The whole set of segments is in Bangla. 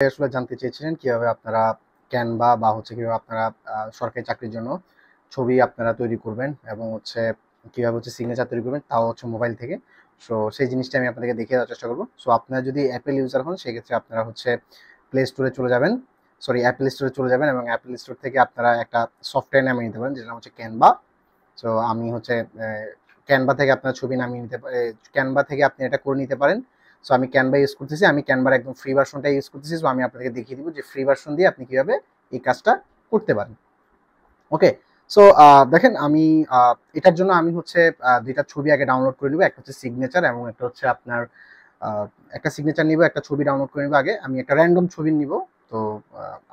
আসলে জানতে চেয়েছিলেন কিভাবে আপনারা ক্যানভা বা হচ্ছে কিভাবে আপনারা সরকারি চাকরির জন্য ছবি আপনারা তৈরি করবেন এবং হচ্ছে কিভাবে হচ্ছে সিগনেচার তৈরি করবেন তাও হচ্ছে মোবাইল থেকে। সো সেই জিনিসটা আমি আপনাদেরকে দেখিয়ে দেওয়ার চেষ্টা করবো। সো আপনারা যদি অ্যাপেল ইউজার হন সেক্ষেত্রে আপনারা হচ্ছে প্লে স্টোরে চলে যাবেন, সরি অ্যাপেল স্টোরে চলে যাবেন এবং অ্যাপেল স্টোর থেকে আপনারা একটা সফটওয়্যার নামিয়ে নিতে পারেন যেটা হচ্ছে ক্যানভা। সো আমি হচ্ছে ক্যানভা থেকে আপনার ছবি নামিয়ে নিতে ক্যানভা থেকে আপনি এটা করে নিতে পারেন। সো আমি ক্যানভা ইউজ করতেছি, আমি ক্যানভার একদম ফ্রি ভার্সনটা ইউজ করতেছি। সো আমি আপনাদেরকে দেখিয়ে দিব যে ফ্রি ভার্সন দিয়ে আপনি কিভাবে এই কাজটা করতে পারেন। ওকে, সো দেখেন আমি এটার জন্য আমি হচ্ছে দুইটা ছবি আগে ডাউনলোড করে নিব, একটা হচ্ছে সিগনেচার এবং একটা হচ্ছে আপনার একটা সিগনেচার নিব, একটা ছবি ডাউনলোড করে নিব। আগে আমি একটা র্যান্ডম ছবি নিব। তো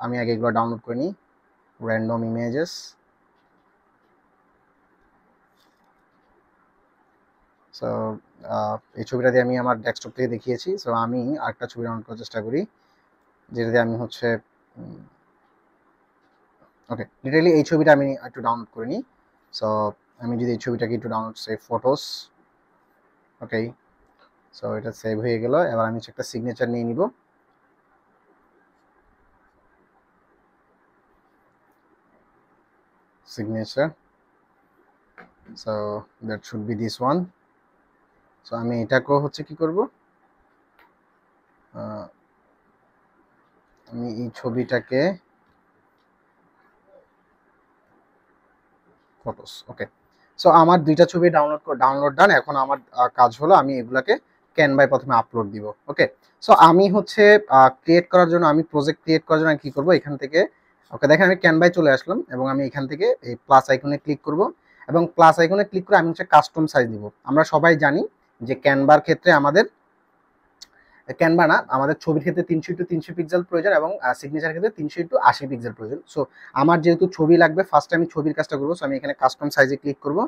আমি আগে এগুলো ডাউনলোড করে নিই, র্যান্ডম ইমেজেস। সো এই ছবিটা দিয়ে আমি আমার ডেস্কটপ থেকে দেখিয়েছি। সো আমি আরেকটা ছবি ডাউনলোড করার চেষ্টা করি যেটা দিয়ে আমি হচ্ছে ওকে, লিটারালি এই ছবিটা আমি একটু ডাউনলোড করে নিই। সো আমি যদি এই ছবিটাকে একটু ডাউনলোড সেভ ফটোস, ওকে, সো এটা সেভ হয়ে গেল। এবার আমি একটা সিগনেচার নিয়ে নিব। Signature, so that should be this one. So আমি এটাকেও হচ্ছে কি করব, আমি এই ছবিটাকে ফটোস, ওকে। সো আমার দুইটা ছবি ডাউনলোড ডান। এখন আমার কাজ হলো আমি এগুলাকে ক্যানভায় প্রথমে আপলোড দিব। ওকে, সো আমি হচ্ছে ক্রিয়েট করার জন্য, আমি প্রজেক্ট ক্রিয়েট করার জন্য কি করব, এখান থেকে ওকে দেখেন আমি ক্যানভায় চলে আসলাম এবং আমি এখান থেকে এই প্লাস আইকনে ক্লিক করব এবং প্লাস আইকনে ক্লিক করে আমি হচ্ছে কাস্টম সাইজ দিব। আমরা সবাই জানি যে ক্যানভার ক্ষেত্রে আমাদের ক্যানভা না, আমাদের ছবির ক্ষেত্রে 300x300 পিক্সেল প্রয়োজন এবং সিগনেচার ক্ষেত্রে 300x80 পিক্সেল প্রয়োজন। সো আমার যেহেতু ছবি লাগবে, ফার্স্ট আমি ছবির কাজটা করবো। সো আমি এখানে কাস্টম সাইজে ক্লিক করব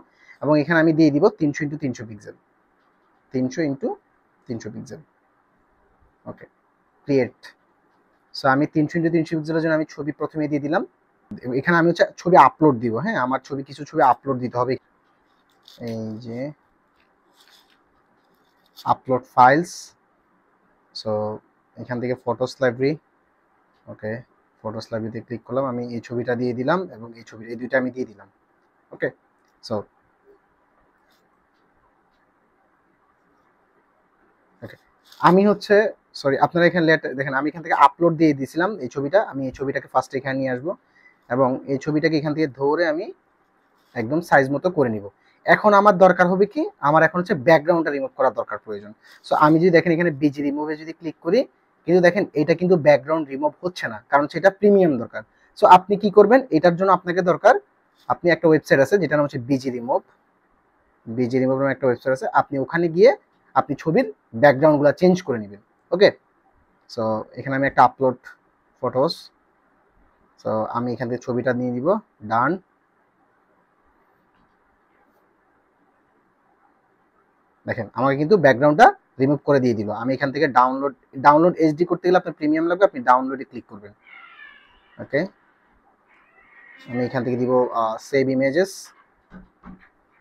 এবং এখানে আমি দিয়ে দিব 300x300 পিক্সেল, 300x300 পিক্সেল। ওকে, ক্রিয়েট। সো আমি 300x300 পিক্সেলের জন্য আমি ছবি প্রথমে দিয়ে দিলাম। এখানে আমি হচ্ছে ছবি আপলোড দিব। হ্যাঁ, আমার ছবি কিছু ছবি আপলোড দিতে হবে। এই যে আপলোড ফাইলস, সো এখান থেকে ফটোস লাইব্রেরি, ওকে, ফটোস লাইব্রেরিতে ক্লিক করলাম। আমি এই ছবিটা দিয়ে দিলাম এবং এই ছবি, এই দুইটা আমি দিয়ে দিলাম। ওকে, সো ওকে, আমি হচ্ছে সরি আপনারা এখানে দেখেন আমি এখান থেকে আপলোড দিয়ে দিয়েছিলাম এই ছবিটা। আমি এই ছবিটাকে ফার্স্ট এখানে নিয়ে আসবো এবং এই ছবিটাকে এখান থেকে ধরে আমি একদম সাইজ মতো করে নিব। এখন আমার দরকার হবে কি, আমার এখন হচ্ছে ব্যাকগ্রাউন্ডটা রিমুভ করার দরকার প্রয়োজন। সো আমি যদি দেখেন এখানে বিজি রিমুভে যদি ক্লিক করি, কিন্তু দেখেন এটা কিন্তু ব্যাকগ্রাউন্ড রিমুভ হচ্ছে না, কারণ সেটা প্রিমিয়াম দরকার। সো আপনি কি করবেন, এটার জন্য আপনাকে দরকার, আপনি একটা ওয়েবসাইট আছে যেটা নাম হচ্ছে বিজি রিমুভ। বিজি রিমুভ নামে একটা ওয়েবসাইট আছে, আপনি ওখানে গিয়ে আপনি ছবির ব্যাকগ্রাউন্ডগুলো চেঞ্জ করে নেবেন। ওকে, সো এখানে আমি একটা আপলোড ফটোস, সো আমি এখান থেকে ছবিটা নিয়ে নিব, ডান। দেখেন আমাকে কিন্তু ব্যাকগ্রাউন্ডটা রিমুভ করে দিয়ে দিল। আমি এখান থেকে ডাউনলোড এইচডি করতে গেলে আপনার প্রিমিয়াম লাগবে, আপনি ডাউনলোডে ক্লিক করবেন। ওকে, আমি এখান থেকে দিব সেভ ইমেজেস,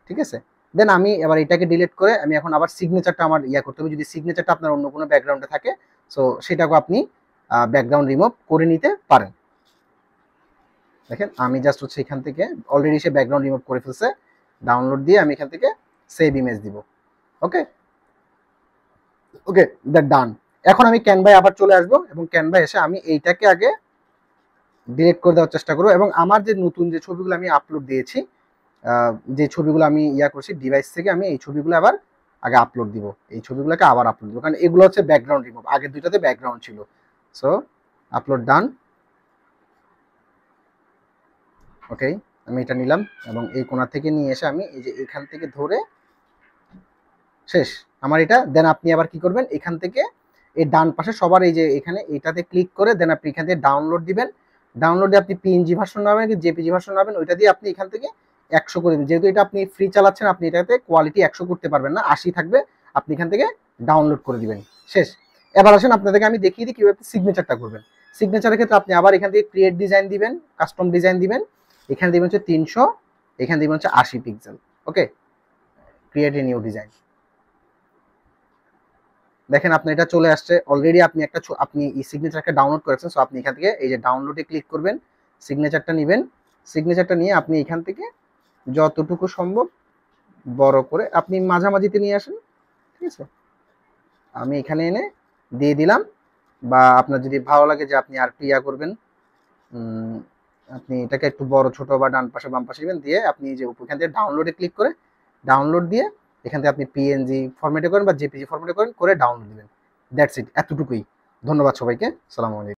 ঠিক আছে। দেন আমি এবার এটাকে ডিলিট করে আমি এখন আবার সিগনেচারটা আমার করতে হবে। যদি সিগনেচারটা আপনার অন্য কোনো ব্যাকগ্রাউন্ডে থাকে, সো সেটাকে আপনি ব্যাকগ্রাউন্ড রিমুভ করে নিতে পারেন। দেখেন আমি জাস্ট হচ্ছে এখান থেকে অলরেডি সে ব্যাকগ্রাউন্ড রিমুভ করে ফেলছে। ডাউনলোড দিয়ে আমি এখান থেকে সেভ ইমেজ দিব। ওকে, ওকে, দ্যাট ডান। এখন আমি ক্যানভায় আবার চলে আসবো এবং ক্যানভায় এসে আমি এইটাকে আগে ডিলিট করে দেওয়ার চেষ্টা করবো এবং আমার যে নতুন যে ছবিগুলো আমি আপলোড দিয়েছি, যে ছবিগুলো আমি করছি ডিভাইস থেকে, আমি এই ছবিগুলো আবার আগে আপলোড দিব। এই ছবিগুলোকে আবার আপলোড দিব, কারণ এগুলো হচ্ছে ব্যাকগ্রাউন্ড রিমুভ, আগের দুইটাতে ব্যাকগ্রাউন্ড ছিল। সো আপলোড ডান। ওকে, আমি এটা নিলাম এবং এই কোণা থেকে নিয়ে এসে আমি এই যে এখান থেকে ধরে শেষ আমার এটা। দেন আপনি আবার কি করবেন, এখান থেকে এই ডান পাশে সবার এই যে এখানে এটাতে ক্লিক করে দেন আপনি এখান থেকে ডাউনলোড দিবেন। ডাউনলোডে আপনি পিএনজি ভার্সন নেবেন কি জেপিজি ভার্সন নেবেন, ওইটা দিয়ে আপনি এখান থেকে 100 করে দিন। যেহেতু এটা আপনি ফ্রি চালাচ্ছেন, আপনি এটাতে কোয়ালিটি 100 করতে পারবেন না, 80 থাকবে। আপনি এখান থেকে ডাউনলোড করে দিবেন, শেষ। এবার আসেন আপনাদেরকে আমি দেখিয়ে দিই কিভাবে সিগনেচারটা করবেন। সিগনেচারের ক্ষেত্রে আপনি আবার এখান থেকে ক্রিয়েট ডিজাইন দিবেন, কাস্টম ডিজাইন দিবেন। এখানে দিবেন হচ্ছে 300, এখানে দিবেন হচ্ছে 80 pixel. Okay, create a new design. দেখেন আপনার এটা চলে আসছে অলরেডি। আপনি আপনি এই সিগনেচারটা ডাউনলোড করেছেন। সো আপনি এখান থেকে এই যে ডাউনলোডে ক্লিক করবেন, সিগনেচারটা নেবেন। সিগনেচারটা নিয়ে আপনি এখান থেকে যতটুকু সম্ভব বড় করে আপনি মাঝামাঝিতে নিয়ে আসেন, ঠিক আছে? আমি এখানে এনে দিয়ে দিলাম। বা আপনার যদি ভালো লাগে যে আপনি আর ইয়া করবেন, আপনি এটাকে একটু বড় ছোট বা ডান পাশে বাম পাশে দিবেন, দিয়ে আপনি যে এখান থেকে ডাউনলোডে ক্লিক করে ডাউনলোড দিয়ে এখান থেকে আপনি পিএনজি ফরম্যাটে করেন বা জেপিজি ফরম্যাটে করেন, করে ডাউনলোড দিবেন। দ্যাটস ইট, এতটুকুই। ধন্যবাদ সবাইকে। সালামু আলাইকুম।